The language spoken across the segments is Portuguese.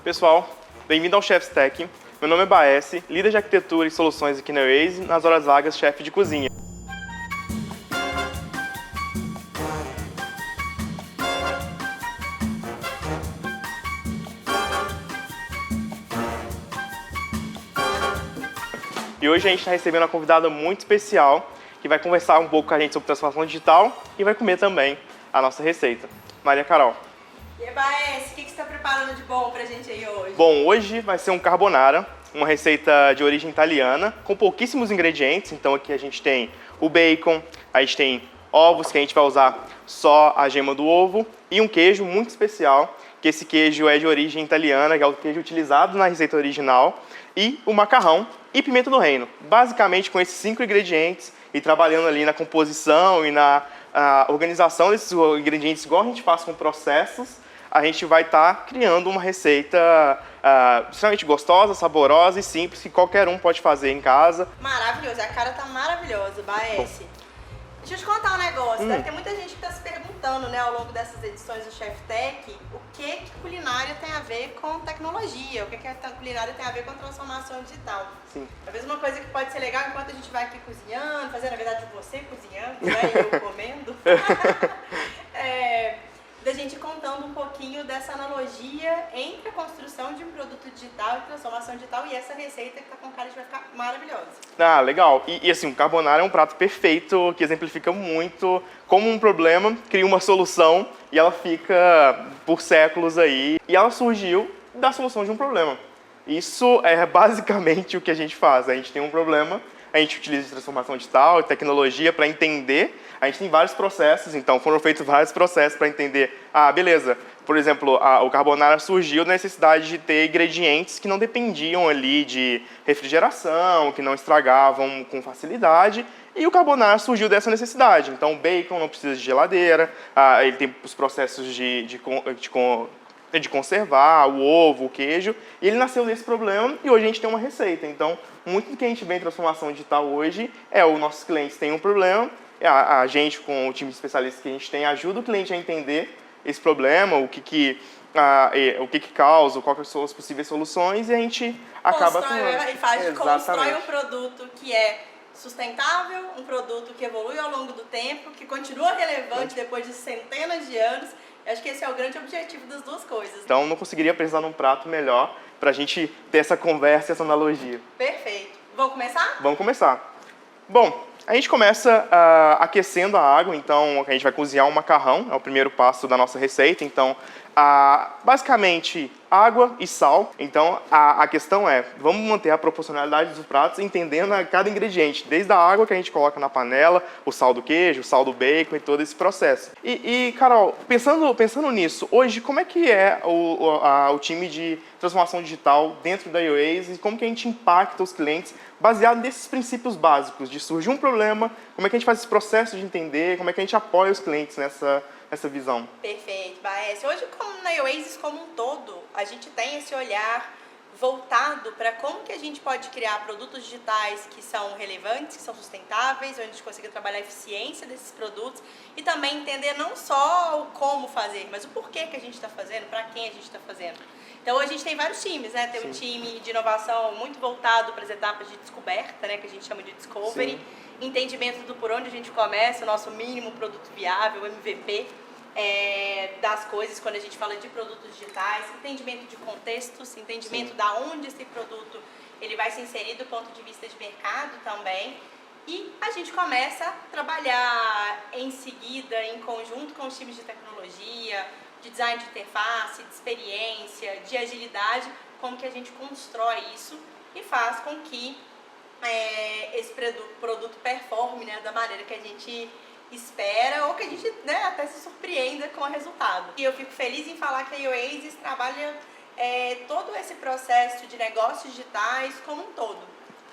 Pessoal, bem-vindo ao Chef's Tech. Meu nome é Baesse, líder de arquitetura e soluções aqui na Waze, nas horas vagas, chefe de cozinha. E hoje a gente está recebendo uma convidada muito especial, que vai conversar um pouco com a gente sobre transformação digital e vai comer também a nossa receita. Maria Carol. E aí, Baesse, o que você está preparando de bom pra gente aí hoje? Bom, hoje vai ser um carbonara, uma receita de origem italiana, com pouquíssimos ingredientes. Então aqui a gente tem o bacon, a gente tem ovos, que a gente vai usar só a gema do ovo, e um queijo muito especial, que esse queijo é de origem italiana, que é o queijo utilizado na receita original, e o macarrão e pimenta do reino. Basicamente com esses 5 ingredientes, e trabalhando ali na composição e na organização desses ingredientes, igual a gente faz com processos, a gente vai estar criando uma receita extremamente gostosa, saborosa e simples, que qualquer um pode fazer em casa. Maravilhoso, a cara tá maravilhosa, Baesse. Deixa eu te contar um negócio, deve ter muita gente que está se perguntando, né, ao longo dessas edições do Chef's Tech, o que culinária tem a ver com tecnologia, o que a culinária tem a ver com transformação digital. Sim. Talvez uma coisa que pode ser legal enquanto a gente vai aqui cozinhando, fazendo, na verdade, você cozinhando, né, e eu comendo, da gente contando um pouquinho dessa analogia entre a construção de um produto digital e transformação digital, e essa receita que tá com cara de vai ficar maravilhosa. Ah, legal. E assim, o carbonara é um prato perfeito que exemplifica muito como um problema cria uma solução e ela fica por séculos aí. E ela surgiu da solução de um problema. Isso é basicamente o que a gente faz. A gente tem um problema, a gente utiliza transformação digital e tecnologia para entender. A gente tem vários processos, então foram feitos vários processos para entender, beleza, por exemplo, o carbonara surgiu da necessidade de ter ingredientes que não dependiam ali de refrigeração, que não estragavam com facilidade, e o carbonara surgiu dessa necessidade. Então o bacon não precisa de geladeira, ele tem os processos de conservar, o ovo, o queijo, e ele nasceu desse problema e hoje a gente tem uma receita. Então, muito do que a gente vê em transformação digital hoje os nossos clientes têm um problema, a gente, com o time de especialistas que a gente tem, ajuda o cliente a entender esse problema, o que causa, quais são as possíveis soluções, e a gente acaba... Constrói um produto que é sustentável, um produto que evolui ao longo do tempo, que continua relevante depois de centenas de anos. Eu acho que esse é o grande objetivo das duas coisas. Então, não conseguiria pensar num prato melhor para a gente ter essa conversa, essa analogia. Perfeito. Vamos começar? Vamos começar. Bom, a gente começa aquecendo a água, então a gente vai cozinhar um macarrão, é o primeiro passo da nossa receita. Então, basicamente, água e sal. Então, a questão é, vamos manter a proporcionalidade dos pratos, entendendo cada ingrediente, desde a água que a gente coloca na panela, o sal do queijo, o sal do bacon e todo esse processo. E Carol, pensando nisso, hoje, como é que é o time de transformação digital dentro da Waze e como que a gente impacta os clientes baseado nesses princípios básicos de surgir um problema, como é que a gente faz esse processo de entender, como é que a gente apoia os clientes nessa visão? Perfeito, Baesse. Hoje, como na Oasis como um todo, a gente tem esse olhar voltado para como que a gente pode criar produtos digitais que são relevantes, que são sustentáveis, onde a gente consiga trabalhar a eficiência desses produtos e também entender não só o como fazer, mas o porquê que a gente está fazendo, para quem a gente está fazendo. Então, hoje a gente tem vários times, né? Tem um time de inovação muito voltado para as etapas de descoberta, né? Que a gente chama de discovery. Sim. Entendimento do por onde a gente começa, o nosso mínimo produto viável, o MVP, das coisas, quando a gente fala de produtos digitais, entendimento de contextos, entendimento da onde esse produto ele vai se inserir do ponto de vista de mercado também. E a gente começa a trabalhar em seguida, em conjunto com os times de tecnologia, de design de interface, de experiência, de agilidade, como que a gente constrói isso e faz com que esse produto performe, né, da maneira que a gente espera ou que a gente, né, até se surpreenda com o resultado. E eu fico feliz em falar que a Oasis trabalha todo esse processo de negócios digitais como um todo.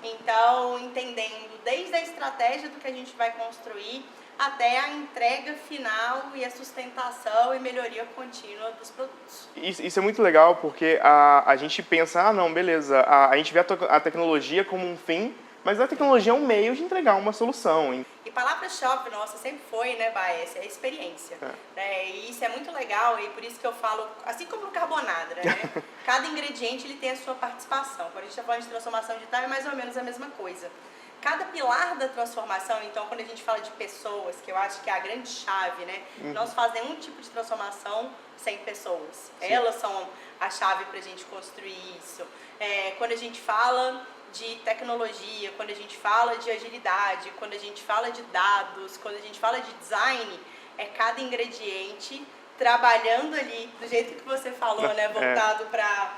Então, entendendo desde a estratégia do que a gente vai construir até a entrega final e a sustentação e melhoria contínua dos produtos. Isso é muito legal porque a gente pensa, não, beleza, a gente vê a tecnologia como um fim, mas a tecnologia é um meio de entregar uma solução. E palavra-chave nossa sempre foi, né, Baez, é a experiência. Né? E isso é muito legal e por isso que eu falo, assim como no carbonara, né? Cada ingrediente ele tem a sua participação. Quando a gente está falando de transformação digital é mais ou menos a mesma coisa. Cada pilar da transformação, então, quando a gente fala de pessoas, que eu acho que é a grande chave, né? Não se faz nenhum tipo de transformação sem pessoas. Sim. Elas são a chave para a gente construir isso. Quando a gente fala de tecnologia, quando a gente fala de agilidade, quando a gente fala de dados, quando a gente fala de design, é cada ingrediente trabalhando ali, do jeito que você falou, né? Voltado para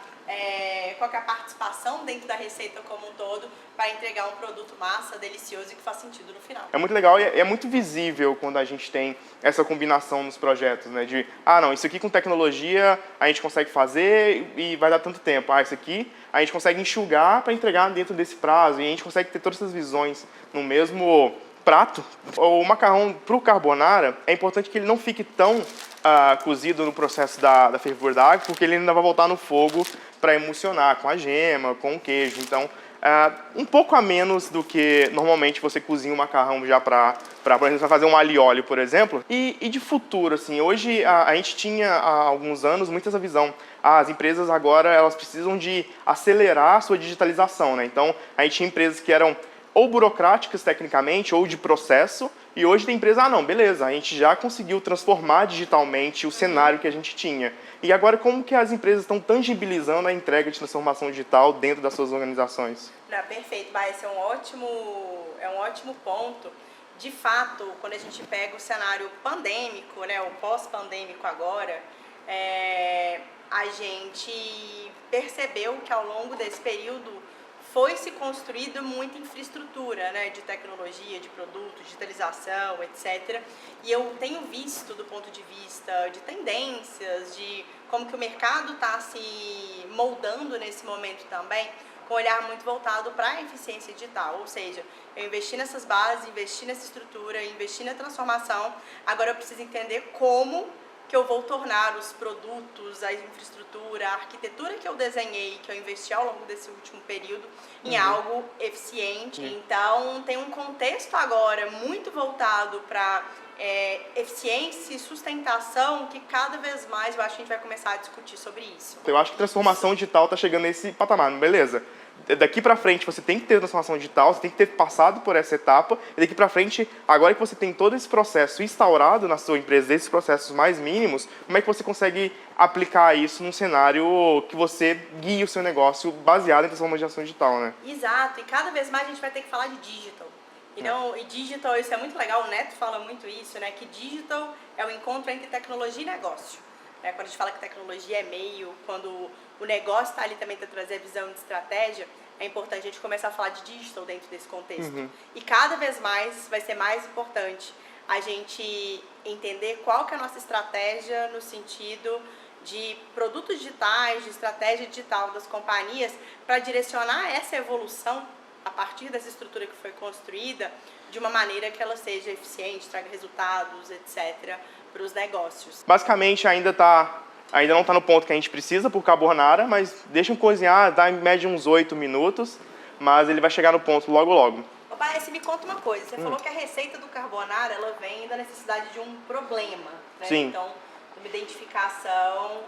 qual que é a participação dentro da receita como um todo para entregar um produto massa, delicioso e que faz sentido no final. É muito legal e é muito visível quando a gente tem essa combinação nos projetos, né? De, não, isso aqui com tecnologia a gente consegue fazer e vai dar tanto tempo. Isso aqui a gente consegue enxugar para entregar dentro desse prazo e a gente consegue ter todas essas visões no mesmo prato. O macarrão para o carbonara é importante que ele não fique tão cozido no processo da fervura da água, porque ele ainda vai voltar no fogo para emulsionar com a gema, com o queijo. Então, um pouco a menos do que normalmente você cozinha o macarrão já por exemplo, vai fazer um alho e óleo, por exemplo. E de futuro, assim, hoje a gente tinha há alguns anos muito essa visão. As empresas agora elas precisam de acelerar a sua digitalização, né? Então, a gente tinha empresas que eram ou burocráticas tecnicamente, ou de processo, e hoje tem empresa, não, beleza, a gente já conseguiu transformar digitalmente o cenário que a gente tinha. E agora, como que as empresas estão tangibilizando a entrega de transformação digital dentro das suas organizações? Perfeito, mas esse é um ótimo ponto. De fato, quando a gente pega o cenário pandêmico, né, o pós-pandêmico agora, a gente percebeu que ao longo desse período foi se construída muita infraestrutura, né, de tecnologia, de produto, digitalização, etc. E eu tenho visto do ponto de vista de tendências, de como que o mercado está se moldando nesse momento também, com um olhar muito voltado para a eficiência digital. Ou seja, eu investi nessas bases, investi nessa estrutura, investi na transformação, agora eu preciso entender como que eu vou tornar os produtos, a infraestrutura, a arquitetura que eu desenhei, que eu investi ao longo desse último período, em algo eficiente. Então, tem um contexto agora muito voltado para eficiência e sustentação que cada vez mais eu acho que a gente vai começar a discutir sobre isso. Eu acho que transformação digital está chegando nesse patamar, beleza? Daqui para frente você tem que ter transformação digital, você tem que ter passado por essa etapa, e daqui para frente, agora que você tem todo esse processo instaurado na sua empresa, esses processos mais mínimos, como é que você consegue aplicar isso num cenário que você guie o seu negócio baseado em transformação digital, né? Exato, e cada vez mais a gente vai ter que falar de digital. E digital, isso é muito legal, o Neto fala muito isso, né? Que digital é o encontro entre tecnologia e negócio. Quando a gente fala que tecnologia é meio, quando o negócio está ali também para trazer a visão de estratégia, é importante a gente começar a falar de digital dentro desse contexto. E cada vez mais vai ser mais importante a gente entender qual que é a nossa estratégia no sentido de produtos digitais, de estratégia digital das companhias, para direcionar essa evolução a partir dessa estrutura que foi construída de uma maneira que ela seja eficiente, traga resultados, etc., para os negócios. Basicamente, ainda não está no ponto que a gente precisa por carbonara, mas deixa cozinhar, dá em média uns 8 minutos, mas ele vai chegar no ponto logo logo. Baez, me conta uma coisa, você falou que a receita do carbonara ela vem da necessidade de um problema, né? Sim. Então, uma identificação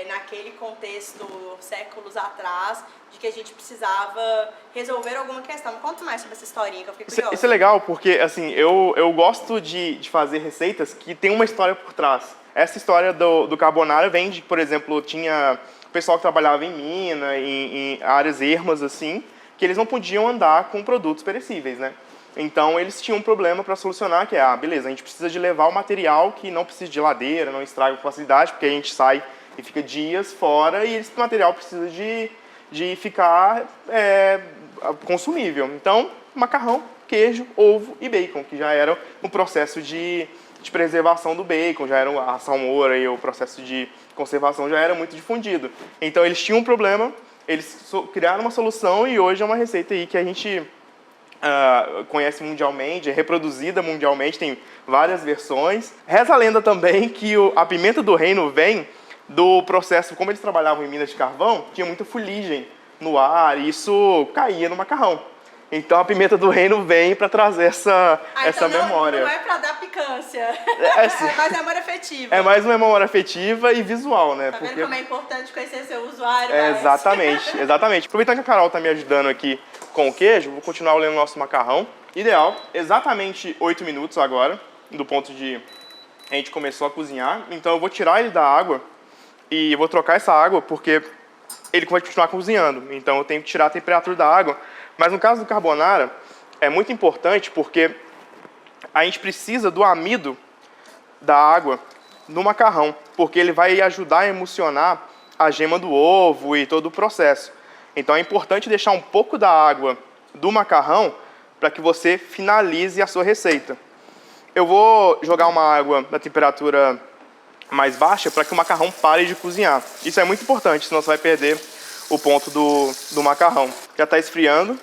naquele contexto, séculos atrás, de que a gente precisava resolver alguma questão. Me conta mais sobre essa historinha que eu fiquei curiosa. Isso é legal, porque assim, eu gosto de fazer receitas que tem uma história por trás. Essa história do carbonara vem de, por exemplo, tinha o pessoal que trabalhava em mina, em áreas ermas, assim, que eles não podiam andar com produtos perecíveis, né? Então, eles tinham um problema para solucionar, que é, beleza, a gente precisa de levar o material que não precisa de geladeira, não estraga com facilidade, porque a gente sai e fica dias fora e esse material precisa de ficar consumível. Então, macarrão, queijo, ovo e bacon, que já era o processo de preservação do bacon, já era a salmoura e o processo de conservação já era muito difundido. Então, eles tinham um problema, eles criaram uma solução e hoje é uma receita aí que a gente conhece mundialmente, é reproduzida mundialmente, tem várias versões. Reza a lenda também que a pimenta do reino vem do processo, como eles trabalhavam em minas de carvão, tinha muita fuligem no ar e isso caía no macarrão. Então a pimenta do reino vem para trazer essa então memória. Não é para dar picância. Sim. É mais memória afetiva. É mais uma memória afetiva e visual, né? Tá vendo como é importante conhecer seu usuário? Exatamente, exatamente. Aproveitando que a Carol tá me ajudando aqui com o queijo, vou continuar olhando o nosso macarrão. Ideal, exatamente 8 minutos agora, do ponto de a gente começou a cozinhar. Então eu vou tirar ele da água e vou trocar essa água porque ele vai continuar cozinhando. Então eu tenho que tirar a temperatura da água. Mas no caso do carbonara, é muito importante porque a gente precisa do amido da água no macarrão, porque ele vai ajudar a emulsionar a gema do ovo e todo o processo. Então é importante deixar um pouco da água do macarrão para que você finalize a sua receita. Eu vou jogar uma água na temperatura mais baixa para que o macarrão pare de cozinhar. Isso é muito importante, senão você vai perder o ponto do macarrão. Já está esfriando.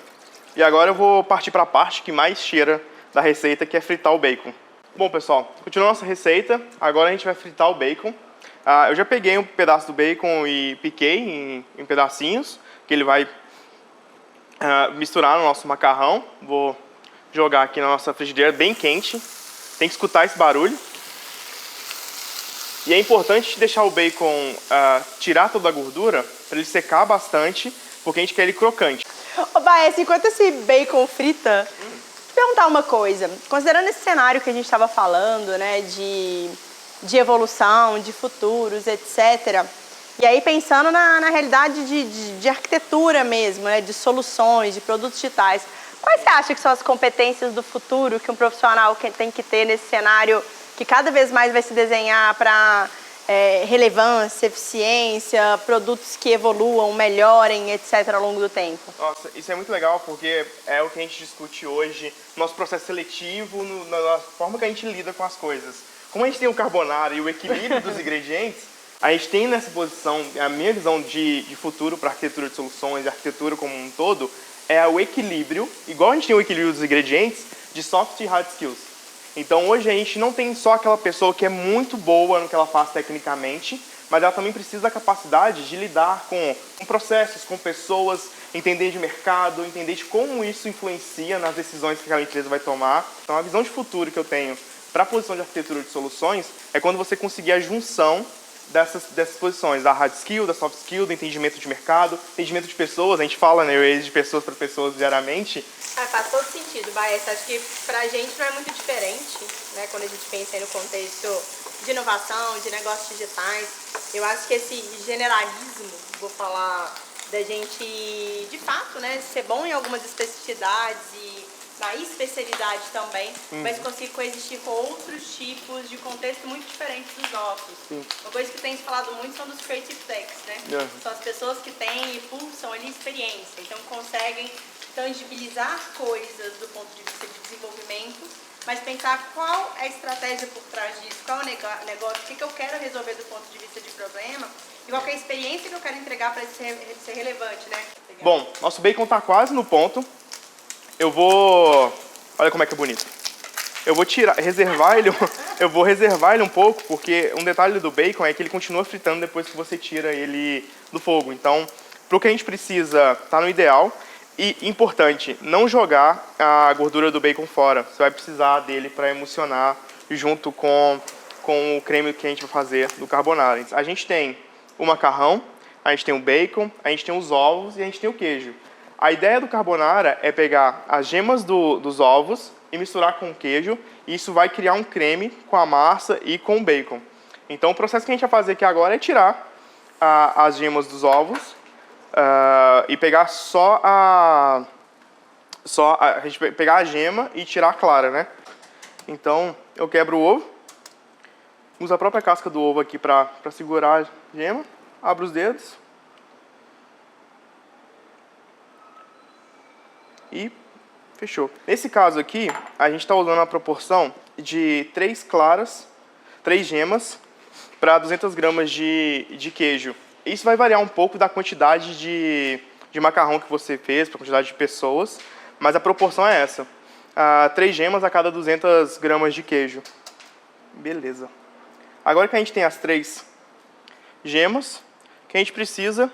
E agora eu vou partir para a parte que mais cheira da receita, que é fritar o bacon. Bom, pessoal, continuando nossa receita, agora a gente vai fritar o bacon. Eu já peguei um pedaço do bacon e piquei em pedacinhos, que ele vai misturar no nosso macarrão. Vou jogar aqui na nossa frigideira bem quente. Tem que escutar esse barulho. E é importante deixar o bacon tirar toda a gordura, para ele secar bastante, porque a gente quer ele crocante. Ô, Baez, enquanto esse bacon frita, vou te perguntar uma coisa. Considerando esse cenário que a gente estava falando, né, de evolução, de futuros, etc. E aí pensando na realidade de arquitetura mesmo, né, de soluções, de produtos digitais. Quais você acha que são as competências do futuro que um profissional tem que ter nesse cenário que cada vez mais vai se desenhar para relevância, eficiência, produtos que evoluam, melhorem, etc. ao longo do tempo? Nossa, isso é muito legal porque é o que a gente discute hoje no nosso processo seletivo, na forma que a gente lida com as coisas. Como a gente tem o carbonara e o equilíbrio dos ingredientes, a gente tem nessa posição, a minha visão de futuro para arquitetura de soluções e arquitetura como um todo, é o equilíbrio, igual a gente tem o equilíbrio dos ingredientes, de soft e hard skills. Então hoje a gente não tem só aquela pessoa que é muito boa no que ela faz tecnicamente, mas ela também precisa da capacidade de lidar com processos, com pessoas, entender de mercado, entender de como isso influencia nas decisões que aquela empresa vai tomar. Então a visão de futuro que eu tenho para a posição de arquitetura de soluções é quando você conseguir a junção dessas posições, da hard skill, da soft skill, do entendimento de mercado, entendimento de pessoas. A gente fala, né, de pessoas para pessoas diariamente. Faz todo sentido, Baez. Acho que pra gente não é muito diferente, né, quando a gente pensa aí no contexto de inovação, de negócios digitais. Eu acho que esse generalismo, vou falar, da gente, de fato, né, ser bom em algumas especificidades e na especialidade também, mas conseguir coexistir com outros tipos de contexto muito diferentes dos nossos. Uma coisa que tem se falado muito são dos creative techs, né? São as pessoas que têm e pulsam ali experiência, então conseguem tangibilizar coisas do ponto de vista de desenvolvimento, mas pensar qual é a estratégia por trás disso, qual é o negócio, o que eu quero resolver do ponto de vista de problema e qual é a experiência que eu quero entregar para ser relevante, né? Bom, nosso bacon está quase no ponto. Eu vou... Olha como é que é bonito. Eu vou reservar ele um pouco, porque um detalhe do bacon é que ele continua fritando depois que você tira ele do fogo. Então, para o que a gente precisa, tá no ideal. E, importante, não jogar a gordura do bacon fora. Você vai precisar dele para emulsionar junto com o creme que a gente vai fazer do carbonara. A gente tem o macarrão, a gente tem o bacon, a gente tem os ovos e a gente tem o queijo. A ideia do carbonara é pegar as gemas dos ovos e misturar com o queijo, e isso vai criar um creme com a massa e com o bacon. Então o processo que a gente vai fazer aqui agora é tirar as gemas dos ovos e pegar a gente vai pegar a gema e tirar a clara, né? Então eu quebro o ovo, uso a própria casca do ovo aqui para segurar a gema, abro os dedos. E fechou. Nesse caso aqui, a gente está usando a proporção de 3 gemas para 200 gramas de queijo. Isso vai variar um pouco da quantidade de macarrão que você fez, para a quantidade de pessoas, mas a proporção é essa. 3 gemas a cada 200 gramas de queijo. Beleza. Agora que a gente tem as 3 gemas, o que a gente precisa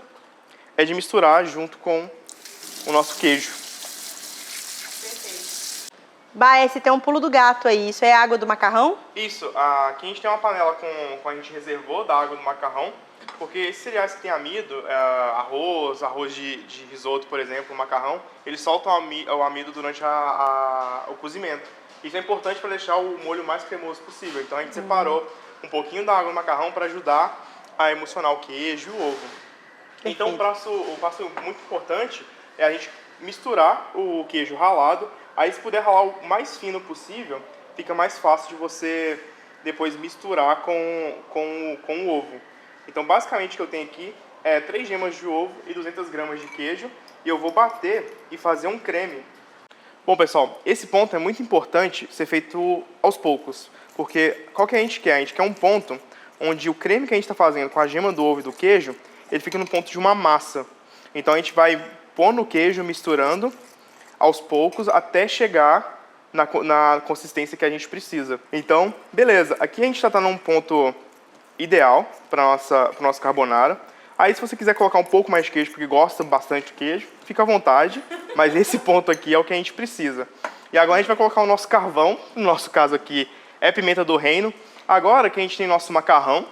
é de misturar junto com o nosso queijo. Baé, tem um pulo do gato aí. Isso é água do macarrão? Isso, aqui a gente tem uma panela com a gente reservou da água do macarrão, porque esses cereais que tem amido, arroz de risoto, por exemplo, macarrão, eles soltam o amido durante o cozimento. Isso é importante para deixar o molho mais cremoso possível. Então a gente separou um pouquinho da água do macarrão para ajudar a emulsionar o queijo e o ovo. Então o passo muito importante é a gente misturar o queijo ralado. Aí se puder ralar o mais fino possível, fica mais fácil de você depois misturar com o ovo. Então basicamente o que eu tenho aqui é 3 gemas de ovo e 200 gramas de queijo. E eu vou bater e fazer um creme. Bom pessoal, esse ponto é muito importante ser feito aos poucos. Porque qual que a gente quer? A gente quer um ponto onde o creme que a gente está fazendo com a gema do ovo e do queijo, ele fica no ponto de uma massa. Então a gente vai pôr no queijo, misturando aos poucos até chegar na consistência que a gente precisa. Então, beleza. Aqui a gente já está num ponto ideal para o nosso carbonara. Aí se você quiser colocar um pouco mais de queijo, porque gosta bastante de queijo, fica à vontade. Mas esse ponto aqui é o que a gente precisa. E agora a gente vai colocar o nosso carvão. No nosso caso aqui é pimenta do reino. Agora que a gente tem nosso macarrão,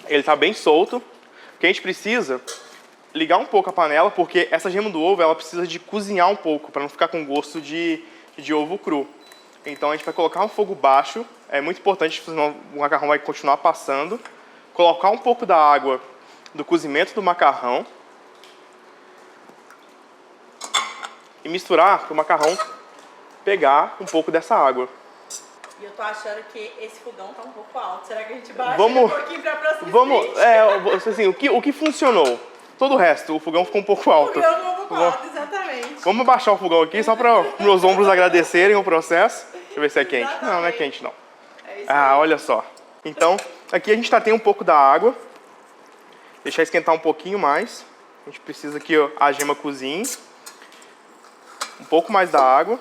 ele está bem solto. O que a gente precisa ligar um pouco a panela, porque essa gema do ovo ela precisa de cozinhar um pouco, para não ficar com gosto de ovo cru. Então a gente vai colocar um fogo baixo, é muito importante, senão o macarrão vai continuar passando. Colocar um pouco da água do cozimento do macarrão. E misturar para o macarrão pegar um pouco dessa água. E eu tô achando que esse fogão tá um pouco alto. Será que a gente baixa um pouquinho pra próxima assim, o que funcionou? Todo o resto, o fogão ficou um pouco alto. O fogão ficou um pouco alto, exatamente. Vamos abaixar o fogão aqui só para meus ombros agradecerem o processo. Deixa eu ver se é quente. Exatamente. Não, não é quente não. É isso aí. Olha só. Então, aqui a gente tem um pouco da água. Deixar esquentar um pouquinho mais. A gente precisa que a gema cozinhe. Um pouco mais da água.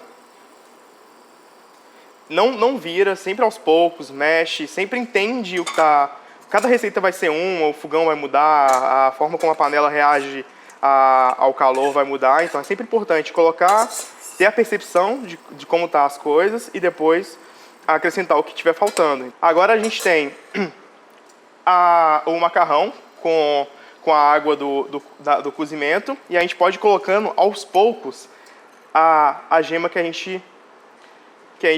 Não vira, sempre aos poucos, mexe, sempre entende o que tá. Cada receita vai ser o fogão vai mudar, a forma como a panela reage ao calor vai mudar. Então é sempre importante colocar, ter a percepção de como tá as coisas e depois acrescentar o que estiver faltando. Agora a gente tem o macarrão com a água do cozimento e a gente pode ir colocando aos poucos a gema que a gente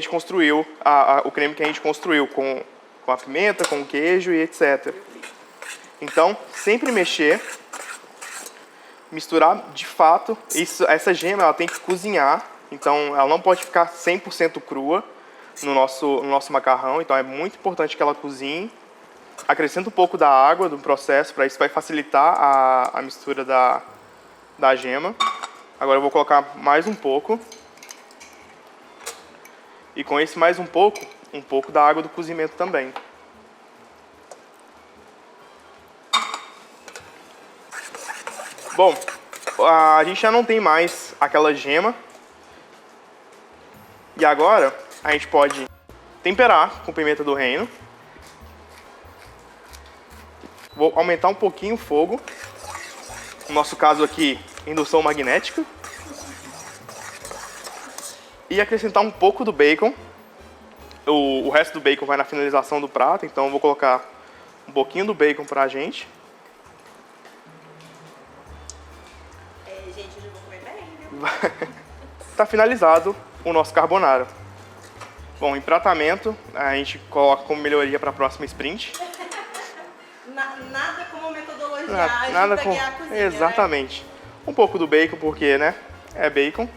construiu, o creme que a gente construiu com a pimenta, com o queijo e etc. Então, sempre mexer, misturar de fato. Essa gema ela tem que cozinhar, então ela não pode ficar 100% crua no nosso macarrão. Então é muito importante que ela cozinhe. Acrescenta um pouco da água do processo, para isso vai facilitar a mistura da gema. Agora eu vou colocar mais um pouco. E com esse mais um pouco da água do cozimento também. Bom, a gente já não tem mais aquela gema. E agora a gente pode temperar com pimenta do reino. Vou aumentar um pouquinho o fogo. No nosso caso aqui, indução magnética. E acrescentar um pouco do bacon. O resto do bacon vai na finalização do prato, então eu vou colocar um pouquinho do bacon pra gente. Gente, hoje eu vou comer bem, viu? Tá finalizado o nosso carbonara. Bom, empratamento a gente coloca como melhoria para a próxima sprint. Nada como metodologia Nada ajuda a guiar a cozinha, exatamente. Né? Um pouco do bacon, porque, né, é bacon.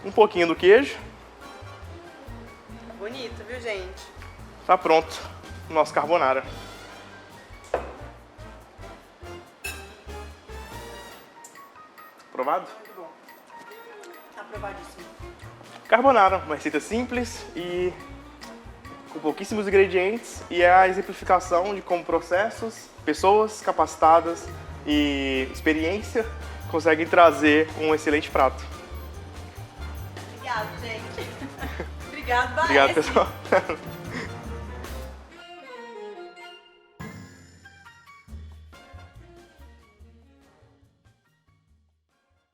Um pouquinho do queijo. Tá bonito, viu, gente? Tá pronto o nosso carbonara. Aprovado? Muito bom. Aprovadíssimo. Carbonara, uma receita simples e com pouquíssimos ingredientes, e é a exemplificação de como processos, pessoas capacitadas e experiência conseguem trazer um excelente prato. Obrigado, gente. Obrigado, Baé. Obrigado, pessoal.